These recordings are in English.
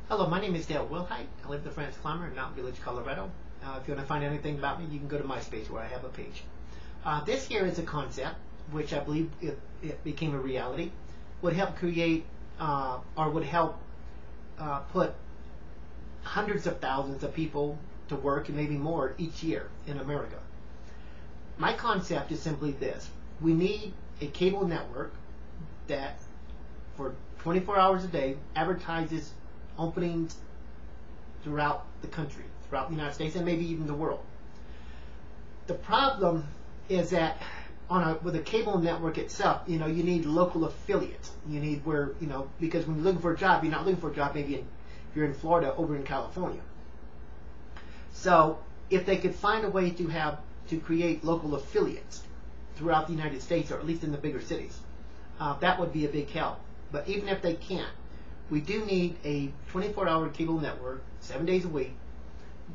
Hello, my name is Dale Wilhite. I live in the French Climber in Mountain Village, Colorado. If you want to find anything about me, you can go to MySpace where I have a page. This here is a concept which I believe, if it became a reality, would help create or would help put hundreds of thousands of people to work and maybe more each year in America. My concept is simply this. We need a cable network that for 24 hours a day advertises openings throughout the country, throughout the United States, and maybe even the world. The problem is that with a cable network itself, you need local affiliates. You need because when you're looking for a job, you're not looking for a job maybe if you're in Florida over in California. So if they could find a way to create local affiliates throughout the United States, or at least in the bigger cities, that would be a big help. But even if they can't, we do need a 24-hour cable network, 7 days a week,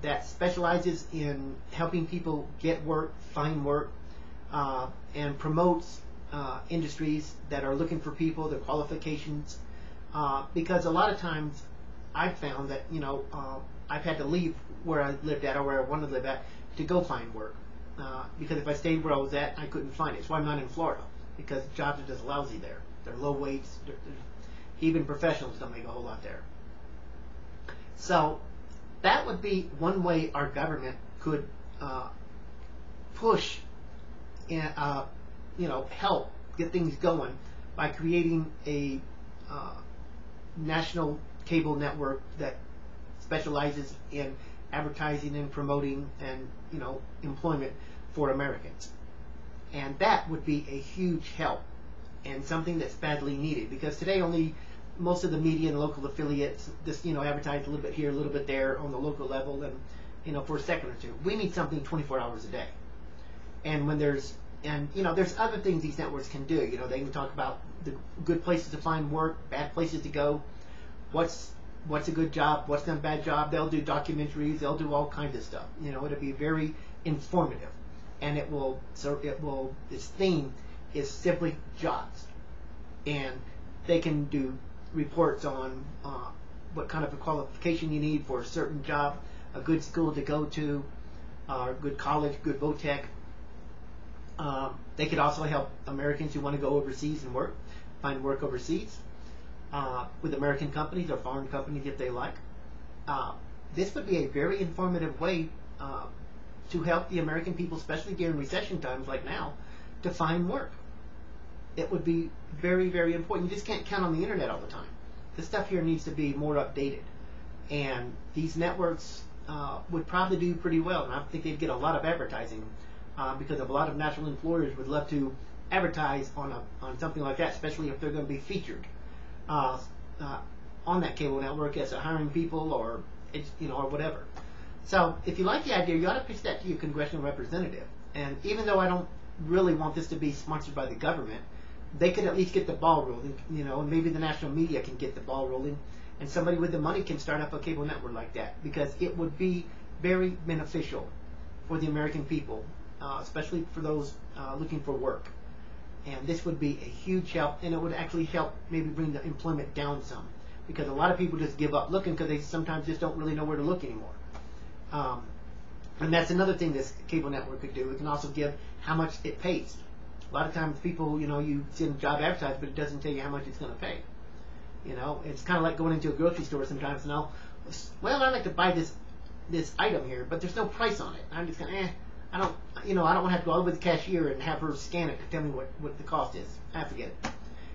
that specializes in helping people get work, find work, and promotes industries that are looking for people, their qualifications. Because a lot of times I've found that, I've had to leave where I lived at or where I wanted to live at to go find work. Because if I stayed where I was at, I couldn't find it. That's why I'm not in Florida, because jobs are just lousy there. They're low wage. Even professionals don't make a whole lot there. So that would be one way our government could push and help get things going, by creating a national cable network that specializes in advertising and promoting and employment for Americans. And that would be a huge help and something that's badly needed, because today only most of the media and local affiliates just advertise a little bit here, a little bit there on the local level, and for a second or two. We need something 24 hours a day. And when there's other things these networks can do. They can talk about the good places to find work, bad places to go, what's a good job, what's not a bad job. They'll do documentaries, they'll do all kinds of stuff. It'll be very informative, and its theme is simply jobs, and they can do reports on what kind of a qualification you need for a certain job, a good school to go to, a good college, good vo-tech. They could also help Americans who want to go overseas and find work overseas, with American companies or foreign companies if they like. This would be a very informative way to help the American people, especially during recession times like now, to find work. It would be very, very important. You just can't count on the internet all the time. This stuff here needs to be more updated. And these networks would probably do pretty well. And I think they'd get a lot of advertising, because a lot of national employers would love to advertise on something like that, especially if they're going to be featured on that cable network as a hiring people or whatever. So if you like the idea, you ought to pitch that to your congressional representative. And even though I don't really want this to be sponsored by the government, they could at least get the ball rolling, and maybe the national media can get the ball rolling, and somebody with the money can start up a cable network like that, because it would be very beneficial for the American people, especially for those looking for work. And this would be a huge help, and it would actually help maybe bring the employment down some, because a lot of people just give up looking because they sometimes just don't really know where to look anymore. And that's another thing this cable network could do. It can also give how much it pays. A lot of times people, you see a job advertised, but it doesn't tell you how much it's going to pay. It's kind of like going into a grocery store sometimes. I'd like to buy this item here, but there's no price on it. I'm just going, I don't want to have to go over to the cashier and have her scan it to tell me what the cost is. I forget it.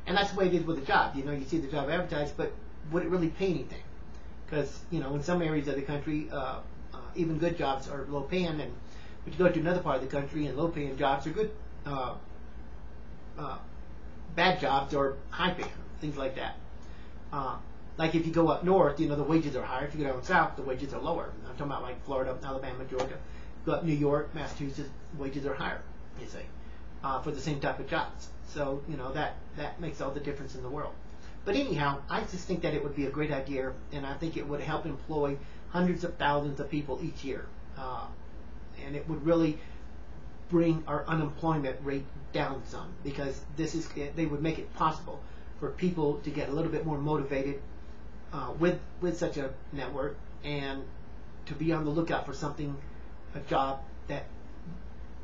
And that's the way it is with a job. You see the job advertised, but would it really pay anything? Because, in some areas of the country, even good jobs are low paying, but you go to another part of the country and low paying jobs are good. Bad jobs or high paying, things like that. Like if you go up north, the wages are higher. If you go down south, the wages are lower. I'm talking about like Florida, Alabama, Georgia. Go up New York, Massachusetts, wages are higher, you see, for the same type of jobs. So, that makes all the difference in the world. But anyhow, I just think that it would be a great idea, and I think it would help employ hundreds of thousands of people each year. And it would really bring our unemployment rate down some, because they would make it possible for people to get a little bit more motivated with such a network, and to be on the lookout for something, a job that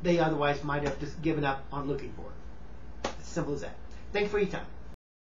they otherwise might have just given up on looking for. As simple as that. Thanks for your time.